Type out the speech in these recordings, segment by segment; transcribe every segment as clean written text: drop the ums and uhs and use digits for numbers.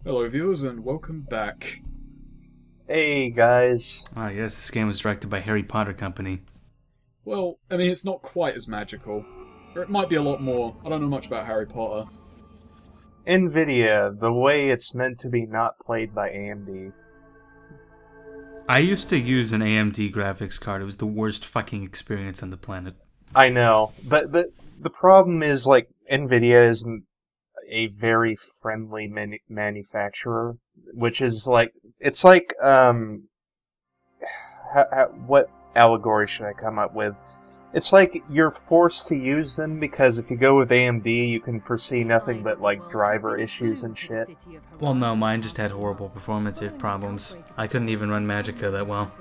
Hello viewers and welcome back. Hey guys. Ah, yes, this game was directed by Harry Potter Company. Well, I mean, it's not quite as magical. Or it might be a lot more. I don't know much about Harry Potter. NVIDIA, the way it's meant to be not played by AMD. I used to use an AMD graphics card. It was the worst fucking experience on the planet. I know, but the problem is, like, NVIDIA isn't a very friendly manufacturer, which is like, it's like, what allegory should I come up with? It's like you're forced to use them because if you go with AMD, you can foresee nothing but, like, driver issues and shit. Well, no, mine just had horrible performance problems. I couldn't even run Magicka that well.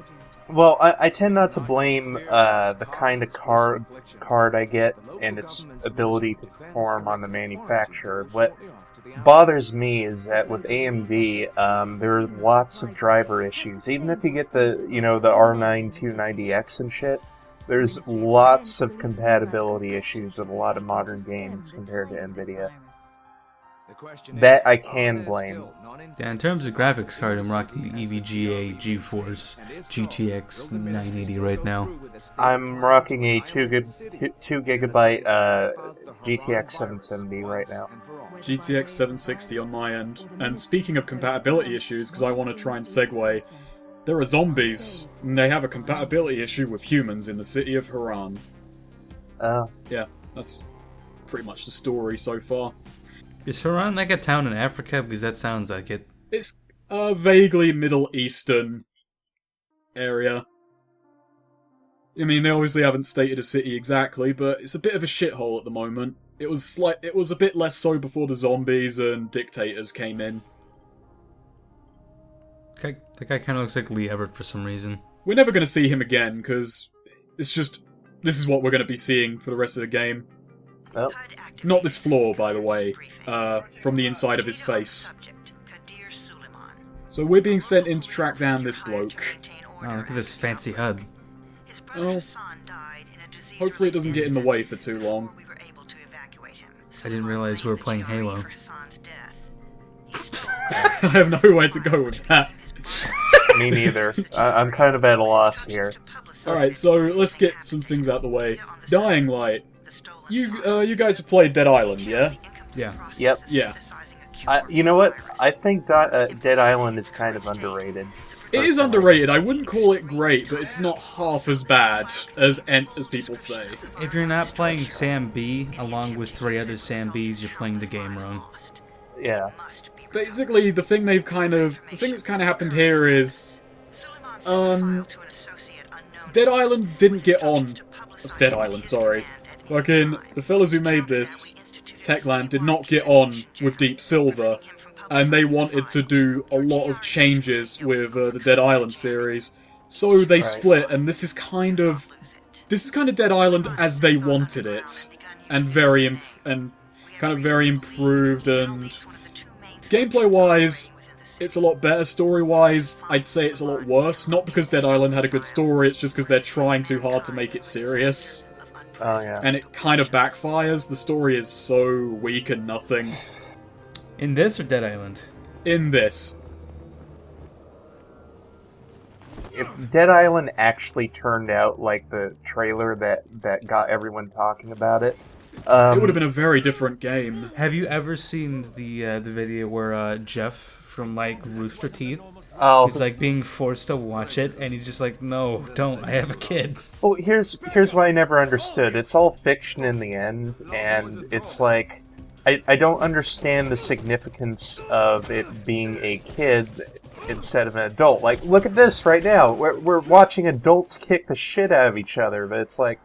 Well, I tend not to blame the kind of card I get and its ability to perform on the manufacturer. What bothers me is that with AMD, there are lots of driver issues. Even if you get the R9 290X and shit, there's lots of compatibility issues with a lot of modern games compared to NVIDIA. That I can blame. Yeah, in terms of graphics card, I'm rocking the EVGA GeForce GTX 980 right now. I'm rocking a 2 gigabyte GTX 770 right now. GTX 760 on my end. And speaking of compatibility issues, because I want to try and segue, there are zombies, and they have a compatibility issue with humans in the city of Harran. Yeah, that's pretty much the story so far. Is Harran like a town in Africa? Because that sounds like it. It's a vaguely Middle Eastern area. I mean, they obviously haven't stated a city exactly, but it's a bit of a shithole at the moment. It was a bit less so before the zombies and dictators came in. That guy kind of looks like Lee Everett for some reason. We're never going to see him again, because this is what we're going to be seeing for the rest of the game. Oh. Not this floor, by the way, from the inside of his face. So we're being sent in to track down this bloke. Oh, look at this fancy HUD. Oh, hopefully it doesn't get in the way for too long. I didn't realize we were playing Halo. I have nowhere to go with that. Me neither. I'm kind of at a loss here. Alright, so let's get some things out the way. Dying Light. You guys have played Dead Island, yeah? Yeah. Yep. Yeah. You know what? I think Dead Island is kind of underrated. It is underrated. I wouldn't call it great, but it's not half as bad as people say. If you're not playing Sam B along with 3 other Sam Bs, you're playing the game wrong. Yeah. Basically, the thing that's kind of happened here is, Dead Island didn't get on. It's Dead Island, sorry. Fucking the fellas who made this, Techland, did not get on with Deep Silver, and they wanted to do a lot of changes with the Dead Island series. So they split, and this is kind of Dead Island as they wanted it, and very improved. And gameplay-wise, it's a lot better. Story-wise, I'd say it's a lot worse. Not because Dead Island had a good story, it's just because they're trying too hard to make it serious. Oh, yeah. And it kind of backfires. The story is so weak and nothing. In this or Dead Island? In this. If Dead Island actually turned out like the trailer that got everyone talking about it, it would have been a very different game. Have you ever seen the video where Jeff from like Rooster Teeth? Oh, he's like being forced to watch it, and he's just like, "No, don't! I have a kid." Well, here's what I never understood. It's all fiction in the end, and it's like I don't understand the significance of it being a kid instead of an adult. Like, look at this right now. We're watching adults kick the shit out of each other, but it's like.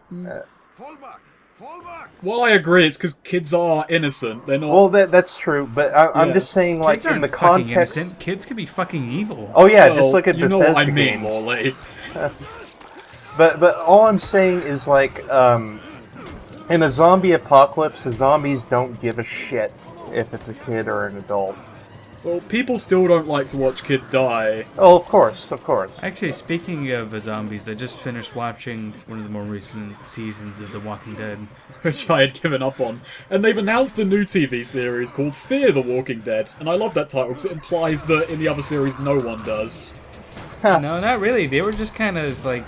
Well, I agree. It's because kids are innocent. They're not. Well, that's true, but I'm just saying, like, kids in the fucking context. Innocent. Kids could be fucking evil. Oh yeah, well, just look at you Bethesda know what I mean, games. Morley. But all I'm saying is, like, in a zombie apocalypse, the zombies don't give a shit if it's a kid or an adult. Well, people still don't like to watch kids die. Oh, of course, of course. Actually, speaking of zombies, I just finished watching one of the more recent seasons of The Walking Dead. Which I had given up on. And they've announced a new TV series called Fear the Walking Dead. And I love that title because it implies that in the other series no one does. No, not really. They were just kind of, like,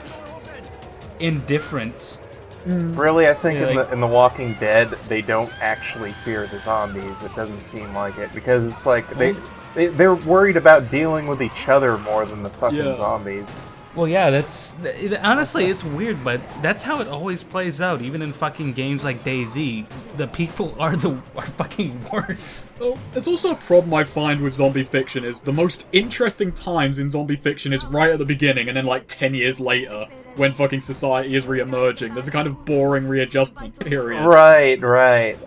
indifferent. Really, I think Yeah, in the Walking Dead, they don't actually fear the zombies. It doesn't seem like it, because it's like they're worried about dealing with each other more than the fucking zombies. Well, yeah, honestly, it's weird, but that's how it always plays out. Even in fucking games like DayZ, the people are fucking worse. Well, there's also a problem I find with zombie fiction is the most interesting times in zombie fiction is right at the beginning and then like 10 years later when fucking society is re-emerging. There's a kind of boring readjustment period. Right.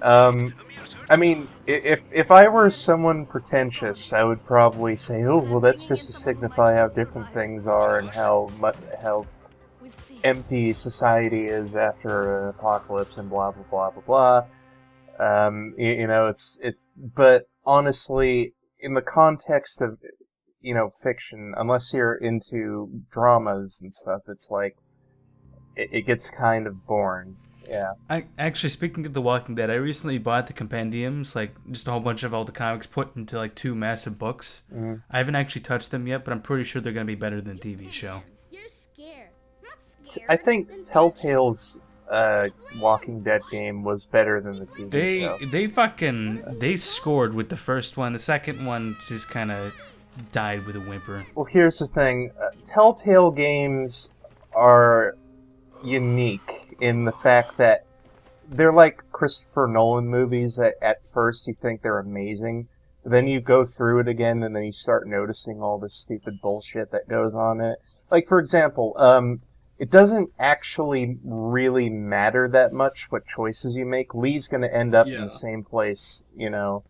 I mean, if I were someone pretentious, I would probably say, oh, well, that's just to signify how different things are and how empty society is after an apocalypse and blah, blah, blah, blah, blah. You know, but honestly, in the context of, you know, fiction, unless you're into dramas and stuff, it's like, it gets kind of boring. Yeah. Actually, speaking of The Walking Dead, I recently bought the compendiums, like just a whole bunch of all the comics put into like 2 massive books. I haven't actually touched them yet, but I'm pretty sure they're going to be better than the TV show. You're scared. I'm not scared. I think Telltale's Walking Dead game was better than the TV show. They scored with the first one. The second one just kind of died with a whimper. Well, here's the thing. Telltale games are unique in the fact that they're like Christopher Nolan movies that at first you think they're amazing, then you go through it again and then you start noticing all this stupid bullshit that goes on in it. Like, for example, it doesn't actually really matter that much what choices you make. Lee's going to end up in the same place, you know.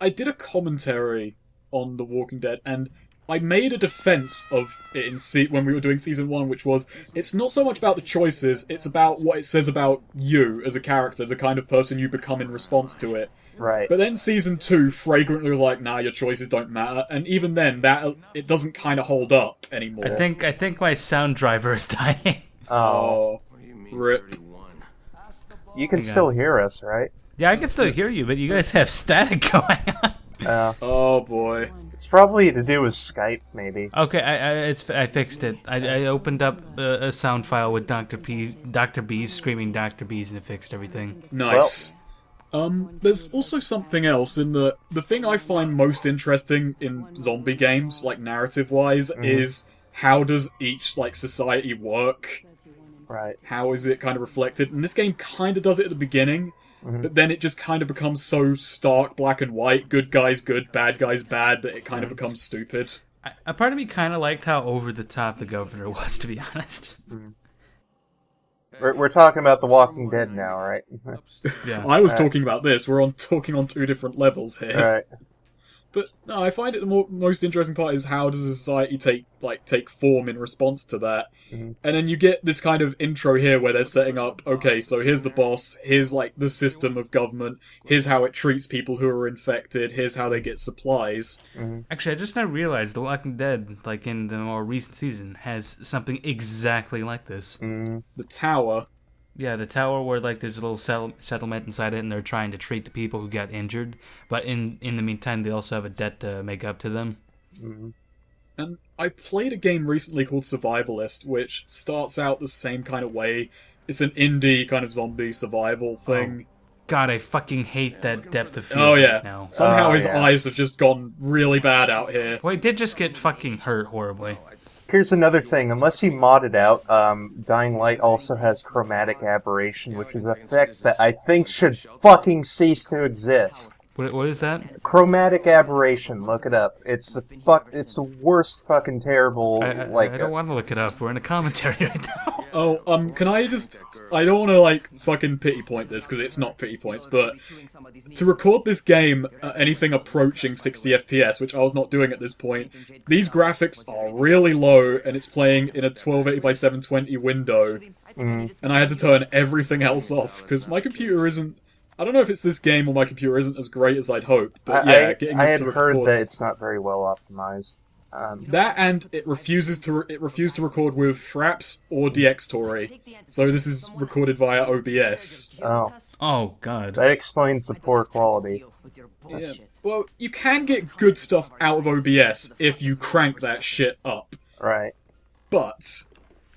I did a commentary on The Walking Dead, and I made a defense of it when we were doing Season 1, which was, it's not so much about the choices, it's about what it says about you as a character, the kind of person you become in response to it. Right. But then Season 2 flagrantly was like, nah, your choices don't matter, and even then, it doesn't kind of hold up anymore. I think my sound driver is dying. Oh, rip. You can still hear us, right? Yeah, I can still hear you, but you guys have static going on. Oh boy. It's probably to do with Skype, maybe. Okay, I fixed it. I opened up a sound file with Dr. B's screaming Dr. B's, and it fixed everything. Nice. There's also something else in the thing I find most interesting in zombie games, like narrative-wise, is how does each like society work? Right. How is it kind of reflected? And this game kind of does it at the beginning. But then it just kind of becomes so stark, black and white, good guys good, bad guys bad, that it kind of becomes stupid. A part of me kind of liked how over-the-top the governor was, to be honest. We're talking about The Walking Dead now, right? Yeah. I was talking about this. We're talking on 2 different levels here. Right. But no, I find it the most interesting part is how does a society take form in response to that. And then you get this kind of intro here where they're setting up, okay, so here's the boss, here's like the system of government, here's how it treats people who are infected, here's how they get supplies. Actually, I just now realized The Walking Dead, like in the more recent season, has something exactly like this. The tower. Yeah, the tower where like there's a little settlement inside it, and they're trying to treat the people who got injured, but in the meantime, they also have a debt to make up to them. And I played a game recently called Survivalist, which starts out the same kind of way. It's an indie kind of zombie survival thing. God, I fucking hate that depth of field Oh yeah. right now. Somehow his eyes have just gone really bad out here. Well, he did just get fucking hurt horribly. Here's another thing. Unless you mod it out, Dying Light also has chromatic aberration, which is an effect that I think should fucking cease to exist. What is that? Chromatic aberration. Look it up. It's the worst fucking terrible. I don't want to look it up. We're in a commentary right now. Oh, can I just... I don't want to, like, fucking pity point this, because it's not pity points, but to record this game at anything approaching 60 FPS, which I was not doing at this point, these graphics are really low, and it's playing in a 1280 by 720 window, and I had to turn everything else off, because my computer isn't I don't know if it's this game or my computer isn't as great as I'd hoped, but yeah, getting I this had to heard record that it's not very well optimized. that, and it refused to record with Fraps or DxTory. So this is recorded via OBS. Oh god. That explains the poor quality. Yeah. Well, you can get good stuff out of OBS if you crank that shit up. Right. But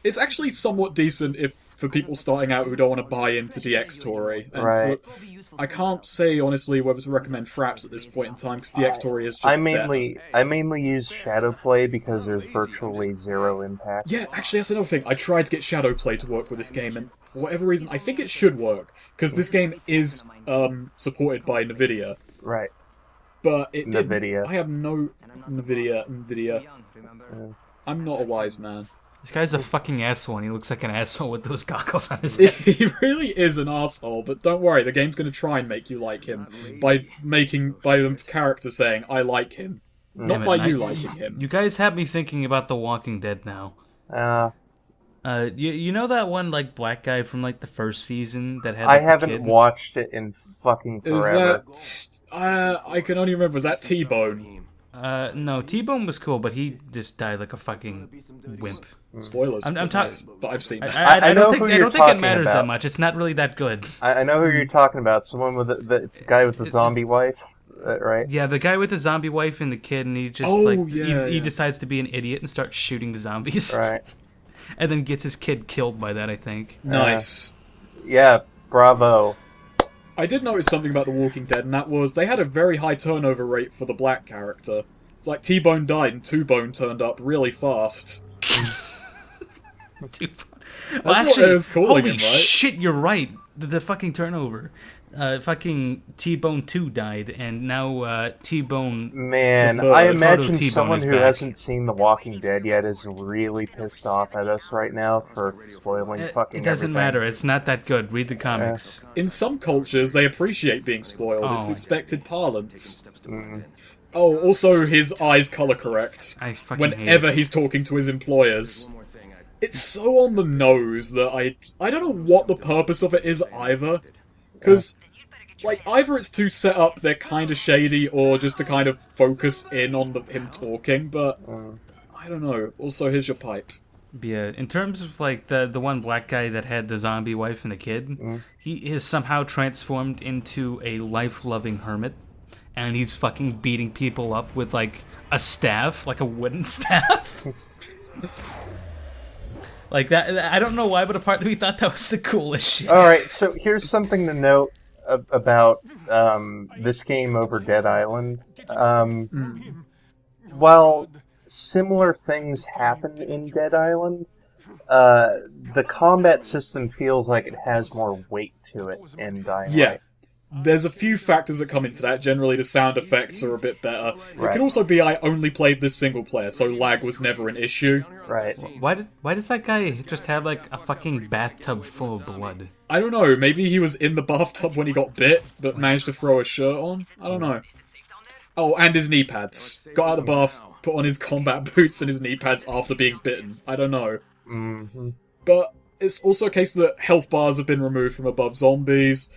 it's actually somewhat decent for people starting out who don't want to buy into DxTory. And Right. I can't say honestly whether to recommend Fraps at this point in time because DxTory is just I mainly use Shadowplay because there's virtually zero impact. Yeah, actually, that's another thing. I tried to get Shadowplay to work with this game, and for whatever reason, I think it should work, because this game is supported by NVIDIA. Right. But it didn't. NVIDIA. I have no... NVIDIA. I'm not a wise man. This guy's a fucking asshole, and he looks like an asshole with those goggles on his head. He really is an asshole, but don't worry, the game's going to try and make you like him by the character saying, I like him. Not by you liking him. You guys have me thinking about The Walking Dead now. You know that one like black guy from like the first season that had? Like, I haven't watched it in fucking forever. Is that? I can only remember. Was that T-Bone? No, T-Bone was cool, but he just died like a fucking wimp. Spoilers. I'm talking, but I've seen it. I don't think it matters that much. It's not really that good. I know who you're talking about. Someone with it's the guy with the zombie wife, right? Yeah, the guy with the zombie wife and the kid, and he just he decides to be an idiot and starts shooting the zombies. Right. And then gets his kid killed by that, I think. Nice. Yeah, bravo. I did notice something about The Walking Dead, and that was they had a very high turnover rate for the black character. It's like T-Bone died and Two-Bone turned up really fast. That's what it was calling holy him, right? shit, you're right. The fucking turnover. Fucking T-Bone 2 died, and now T-Bone... Man, I imagine someone who hasn't seen The Walking Dead yet is really pissed off at us right now for spoiling fucking It doesn't everything. matter, it's not that good. Read the comics. In some cultures, they appreciate being spoiled. It's Oh. expected parlance. Oh, also his eyes color correct. I fucking hate whenever it. he's talking to his employers. It's so on the nose that I don't know what the purpose of it is either. Because, like, either it's to set up they're kind of shady or just to kind of focus in on him talking, but I don't know. Also, here's your pipe. Yeah, in terms of like the one black guy that had the zombie wife and the kid, he is somehow transformed into a life-loving hermit, and he's fucking beating people up with like a staff, like a wooden staff. Like that, I don't know why, but a part of me thought that was the coolest shit. All right, so here's something to note about this game over Dead Island. While similar things happen in Dead Island, the combat system feels like it has more weight to it in Dying Light. There's a few factors that come into that. Generally, the sound effects are a bit better. Right. It can also be I only played this single player, so lag was never an issue. Right. Why does that guy just have like a fucking bathtub full of blood? I don't know, maybe he was in the bathtub when he got bit, but managed to throw a shirt on? I don't know. Oh, and his knee pads. Got out of the bath, put on his combat boots and his knee pads after being bitten. I don't know. But it's also a case that health bars have been removed from above zombies.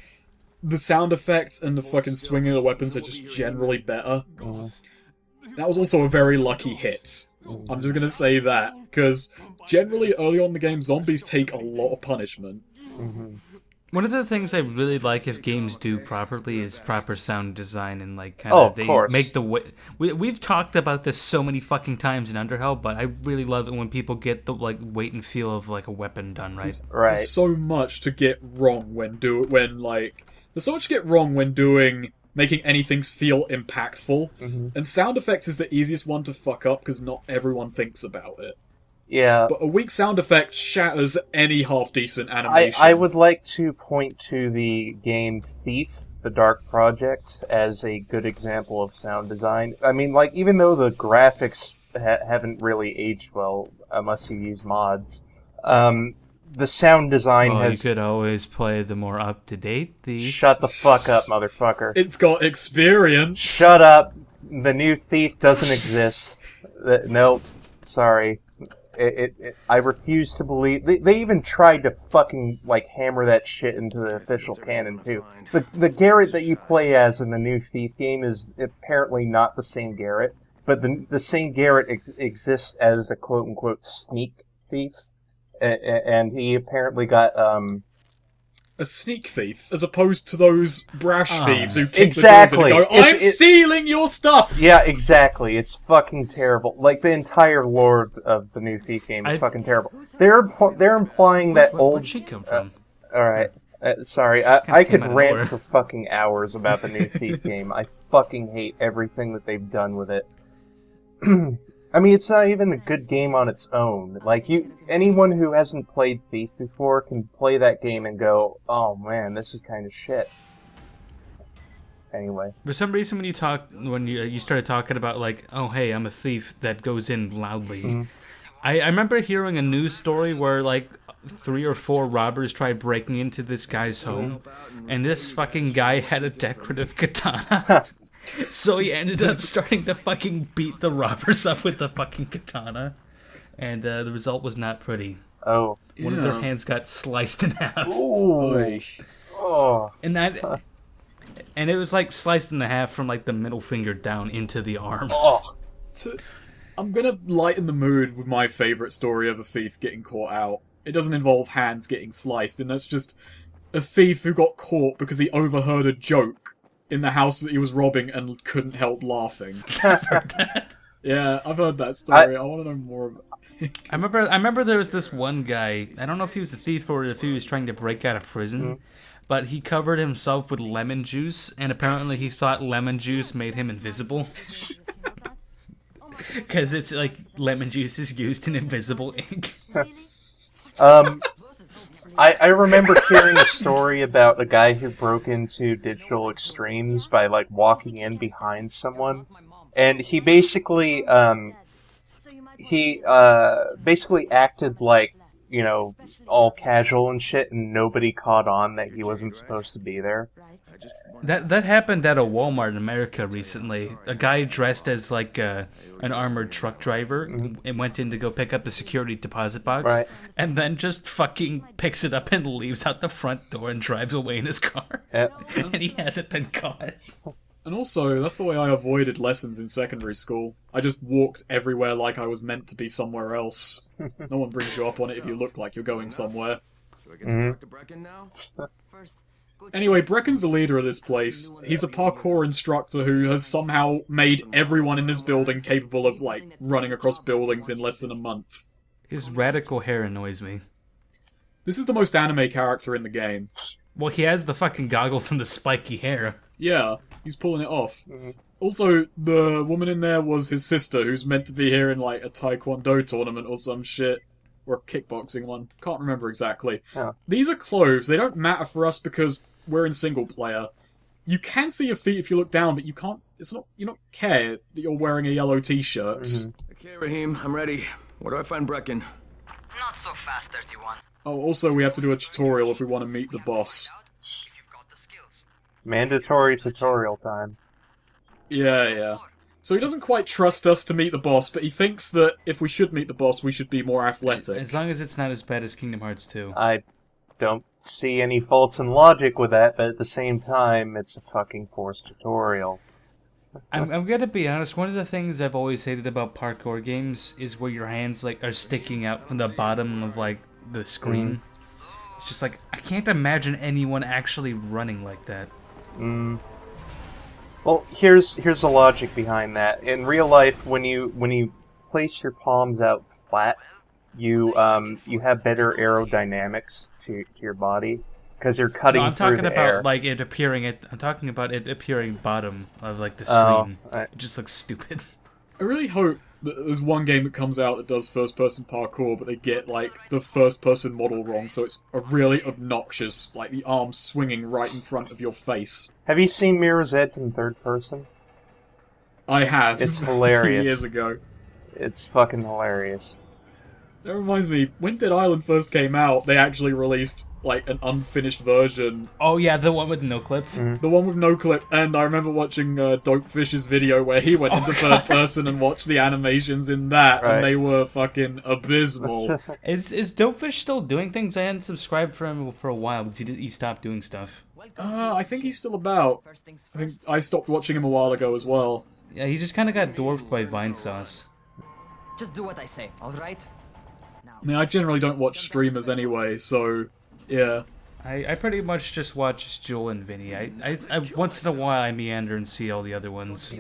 The sound effects and the fucking swinging of the weapons are just generally better. That was also a very lucky hit. I'm just gonna say that, because generally early on in the game, zombies take a lot of punishment. One of the things I really like if games do properly is proper sound design and like kind of they course. make the way. We've talked about this so many fucking times in Underhell, but I really love it when people get the like weight and feel of like a weapon done right. Right. There's so much to get wrong there's so much to get wrong when making anything feel impactful, and sound effects is the easiest one to fuck up because not everyone thinks about it. Yeah. But a weak sound effect shatters any half-decent animation. I would like to point to the game Thief, The Dark Project, as a good example of sound design. I mean, like, even though the graphics haven't really aged well, unless you use mods, the sound design Well, has... you could always play the more up-to-date Thief. Shut the fuck up, motherfucker. It's got experience. Shut up. The new Thief doesn't exist. Nope. Sorry. I refuse to believe they even tried to fucking like hammer that shit into the official canon too. The Garrett that you play as in the new Thief game is apparently not the same Garrett, but the same Garrett exists as a quote unquote sneak thief, and he apparently got a sneak thief, as opposed to those brash thieves who kick exactly. the doors in and go, I'm stealing your stuff! Yeah, exactly. It's fucking terrible. Like, the entire lore of the new Thief game is fucking terrible. They're implying that old... Where'd she come from? Alright. Sorry, I could rant for fucking hours about the new Thief game. I fucking hate everything that they've done with it. I mean, it's not even a good game on its own. Like, anyone who hasn't played Thief before can play that game and go, oh man, this is kind of shit. Anyway. For some reason, when you started talking about, like, oh hey, I'm a thief that goes in loudly, I remember hearing a news story where, like, 3 or 4 robbers tried breaking into this guy's home, and this fucking guy had a decorative katana. So he ended up starting to fucking beat the robbers up with the fucking katana, and the result was not pretty. Oh. One of their hands got sliced in half. Ooh. Oh. And it was like sliced in half from like the middle finger down into the arm. Oh. I'm gonna lighten the mood with my favourite story of a thief getting caught out. It doesn't involve hands getting sliced, and that's just a thief who got caught because he overheard a joke in the house that he was robbing and couldn't help laughing. I've heard that. Yeah, I've heard that story. I want to know more about it. I remember there was this one guy, I don't know if he was a thief or if he was trying to break out of prison, but he covered himself with lemon juice, and apparently he thought lemon juice made him invisible. Because it's like lemon juice is used in invisible ink. I remember hearing a story about a guy who broke into Digital Extremes by like walking in behind someone, and he basically basically acted like, you know, all casual and shit, and nobody caught on that he wasn't supposed to be there. That happened at a Walmart in America recently. A guy dressed as like an armored truck driver and went in to go pick up the security deposit box, and then just fucking picks it up and leaves out the front door and drives away in his car. And he hasn't been caught. And also, that's the way I avoided lessons in secondary school. I just walked everywhere like I was meant to be somewhere else. No one brings you up on it if you look like you're going somewhere. So I get to talk to Brecken now? Anyway, Brecken's the leader of this place. He's a parkour instructor who has somehow made everyone in this building capable of, like, running across buildings in less than a month. His radical hair annoys me. This is the most anime character in the game. Well, he has the fucking goggles and the spiky hair. Yeah, he's pulling it off. Also, the woman in there was his sister, who's meant to be here in, like, a taekwondo tournament or some shit. Or a kickboxing one. Can't remember exactly. Oh. These are clothes. They don't matter for us because we're in single player. You can see your feet if you look down, but you can't... You don't care that you're wearing a yellow t-shirt. Okay, Raheem, I'm ready. Where do I find Brecken? Not so fast, 31. Oh, also, we have to do a tutorial if we want to meet the boss. If you've got the skills. Mandatory tutorial time. Yeah. So he doesn't quite trust us to meet the boss, but he thinks that if we should meet the boss, we should be more athletic. As long as it's not as bad as Kingdom Hearts 2. I don't see any faults in logic with that, but at the same time, it's a fucking forced tutorial. I'm gonna be honest, one of the things I've always hated about parkour games is where your hands like are sticking out from the bottom of like the screen. It's just like, I can't imagine anyone actually running like that. Well, here's the logic behind that. In real life, when you place your palms out flat, you have better aerodynamics to your body because you're cutting I'm through talking the about air. like it appearing I'm talking about it appearing bottom of like the screen. It just looks stupid. I really hope that there's one game that comes out that does first-person parkour, but they get, like, the first-person model wrong, so it's a really obnoxious, like, the arms swinging right in front of your face. Have you seen Mirror's Edge in third person? I have. It's hilarious. Years ago. It's fucking hilarious. That reminds me, when Dead Island first came out, they actually released, like, an unfinished version. Oh yeah, the one with no clip. The one with no clip, and I remember watching Dopefish's video where he went into third person and watched the animations in that, Right. and they were fucking abysmal. Is Dopefish still doing things? I hadn't subscribed for him for a while because he stopped doing stuff. I think he's still about. I think I stopped watching him a while ago as well. Yeah, he just kind of got dwarfed by Vine Sauce. Just do what I say, alright? I mean, I generally don't watch streamers anyway, so yeah. I pretty much just watch Joel and Vinny. I once in a while I meander and see all the other ones.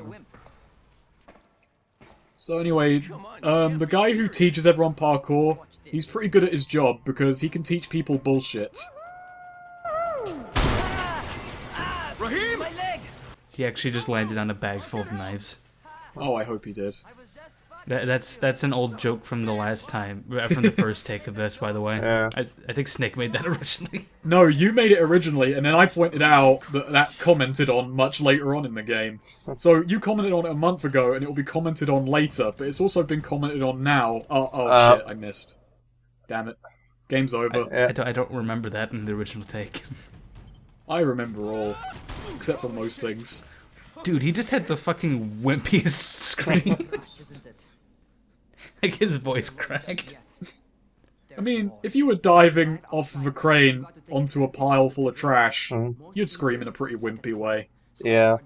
So anyway, the guy who teaches everyone parkour, he's pretty good at his job because he can teach people bullshit. Raheem! He actually just landed on a bag full of knives. Oh, I hope he did. That's an old joke from the last time, from the first take of this, by the way. Yeah. I think Snake made that originally. No, you made it originally, and then I pointed out that that's commented on much later on in the game. So you commented on it a month ago, and it will be commented on later, but it's also been commented on now. Oh shit, I missed. Damn it. Game's over. I don't remember that in the original take. I remember all. Except for most things. Dude, he just had the fucking wimpiest scream. Like his voice cracked. I mean, if you were diving off of a crane onto a pile full of trash, you'd scream in a pretty wimpy way. Yeah.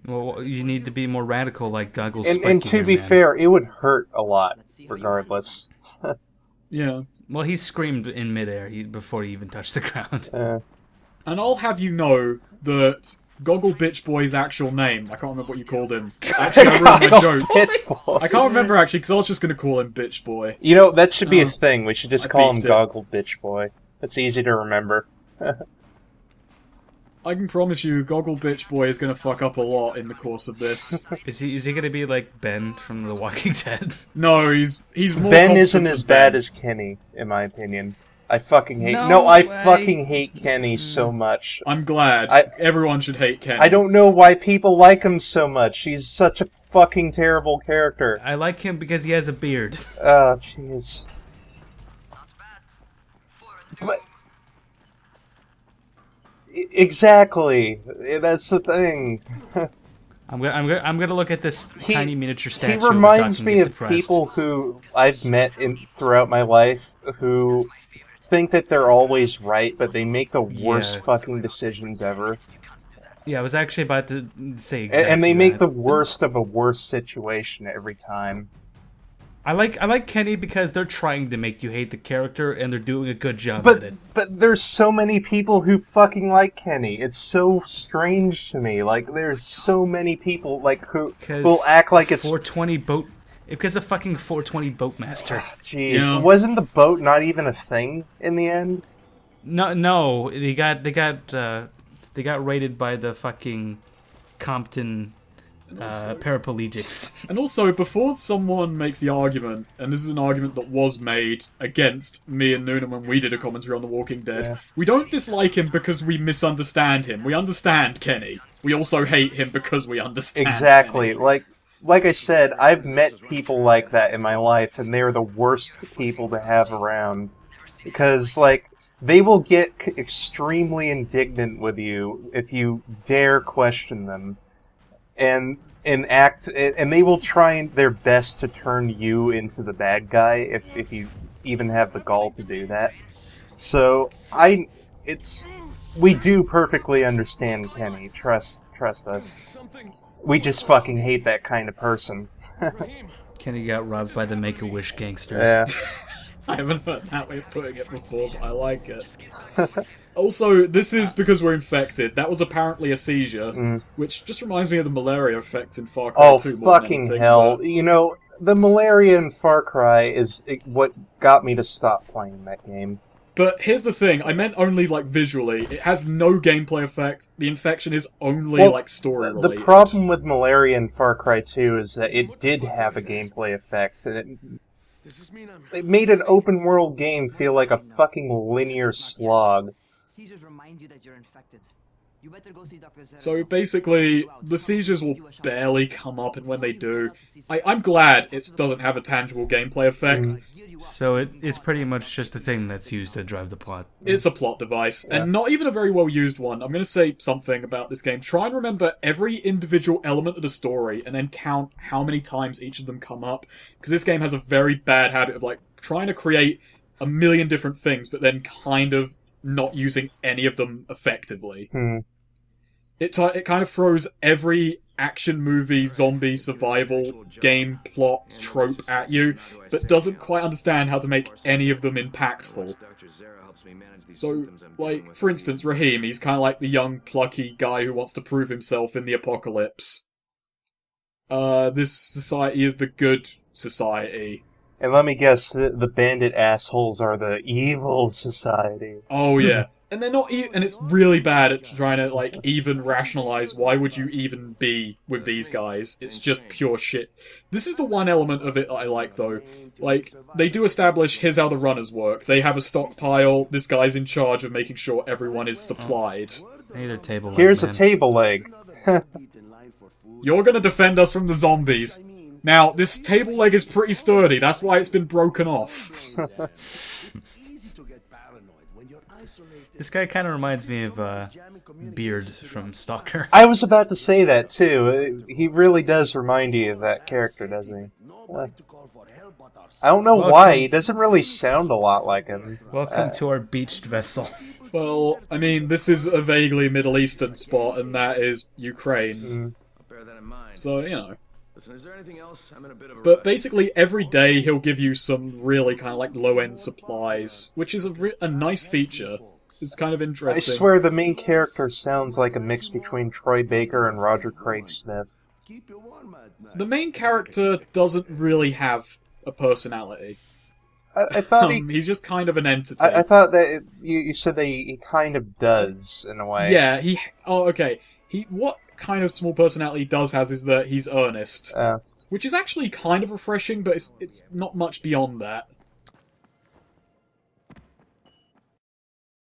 Well, you need to be more radical like Goggles. And to be fair, it would hurt a lot, regardless. Yeah. Well, he screamed in midair before he even touched the ground. And I'll have you know that Goggle Bitch Boy's actual name, I can't remember what you called him. Actually, I ruined my joke. Bitch boy. I can't remember actually, because I was just going to call him Bitch Boy. You know, that should be a thing. We should just I call him beefed it. Goggle Bitch Boy. It's easy to remember. I can promise you, Goggle Bitch Boy is going to fuck up a lot in the course of this. Is he gonna be like Ben from The Walking Dead? No, he's more Ben isn't competent as than bad Ben. as Kenny, in my opinion. I fucking hate. No I way. fucking hate Kenny so much. I'm glad. Everyone should hate Kenny. I don't know why people like him so much. He's such a fucking terrible character. I like him because he has a beard. Oh, jeez. But exactly, that's the thing. I'm gonna look at this tiny miniature statue. He reminds me of people who I've met throughout my life who think that they're always right, but they make the worst fucking decisions ever. Yeah, I was actually about to say exactly And they make that. the worst of a worst situation every time. I like Kenny because they're trying to make you hate the character and they're doing a good job at it. But there's so many people who fucking like Kenny. It's so strange to me. Like, there's so many people like who will act like it's 420 boat. Because of fucking 420 Boatmaster. Jeez, Yeah. wasn't the boat not even a thing in the end? No, they got raided by the fucking Compton paraplegics. And also, before someone makes the argument, and this is an argument that was made against me and Noonan when we did a commentary on The Walking Dead, Yeah. we don't dislike him because we misunderstand him. We understand Kenny. We also hate him because we understand Exactly. Kenny. Like I said, I've met people like that in my life, and they're the worst people to have around. Because, like, they will get extremely indignant with you if you dare question them. And they will try their best to turn you into the bad guy if you even have the gall to do that. So, we do perfectly understand Kenny. Trust us. We just fucking hate that kind of person. Kenny got robbed by the Make-A-Wish gangsters. Yeah. I haven't heard that way of putting it before, but I like it. Also, this is because we're infected. That was apparently a seizure, which just reminds me of the malaria effect in Far Cry 2 more than fucking anything, hell. but- You know, the malaria in Far Cry is what got me to stop playing that game. But here's the thing, I meant only, like, visually. It has no gameplay effect. The infection is only, like, story-related. The problem with malaria in Far Cry 2 is that it did have a gameplay effect, and it made an open-world game feel like a fucking linear slog. Seizures remind you that you're infected. You better go see Dr. Zara. So basically, the seizures will barely come up, and when they do, I'm glad it doesn't have a tangible gameplay effect. So it's pretty much just a thing that's used to drive the plot. It's a plot device, and not even a very well used one. I'm going to say something about this game. Try and remember every individual element of the story, and then count how many times each of them come up, because this game has a very bad habit of, like, trying to create a million different things, but then kind of not using any of them effectively. It kind of throws every action movie, zombie, survival, game plot trope at you, but doesn't quite understand how to make any of them impactful. So, like, for instance, Raheem, he's kind of like the young, plucky guy who wants to prove himself in the apocalypse. This society is the good society. And let me guess, the bandit assholes are the evil society. Oh, yeah. And they're not and it's really bad at trying to, like, even rationalize why would you even be with these guys. It's just pure shit. This is the one element of it I like, though. Like, they do establish here's how the runners work. They have a stockpile, this guy's in charge of making sure everyone is supplied. Hey there, table leg, Here's man. a table leg. You're gonna defend us from the zombies. Now, this table leg is pretty sturdy, that's why it's been broken off. This guy kind of reminds me of Beard from Stalker. I was about to say that, too. He really does remind you of that character, doesn't he? I don't know why. He doesn't really sound a lot like him. Welcome to our beached vessel. Well, I mean, this is a vaguely Middle Eastern spot, and that is Ukraine. So, you know. Listen, is there anything else? I'm in a bit of a But rush. basically, every day he'll give you some really kind of like low-end supplies, which is a nice feature. It's kind of I interesting. swear the main character sounds like a mix between Troy Baker and Roger Craig Smith. The main character doesn't really have a personality. I thought He's just kind of an entity. I thought that you said that he kind of does, in a way. Yeah, Oh, okay. What kind of small personality he does has is that he's earnest. Which is actually kind of refreshing, but it's not much beyond that.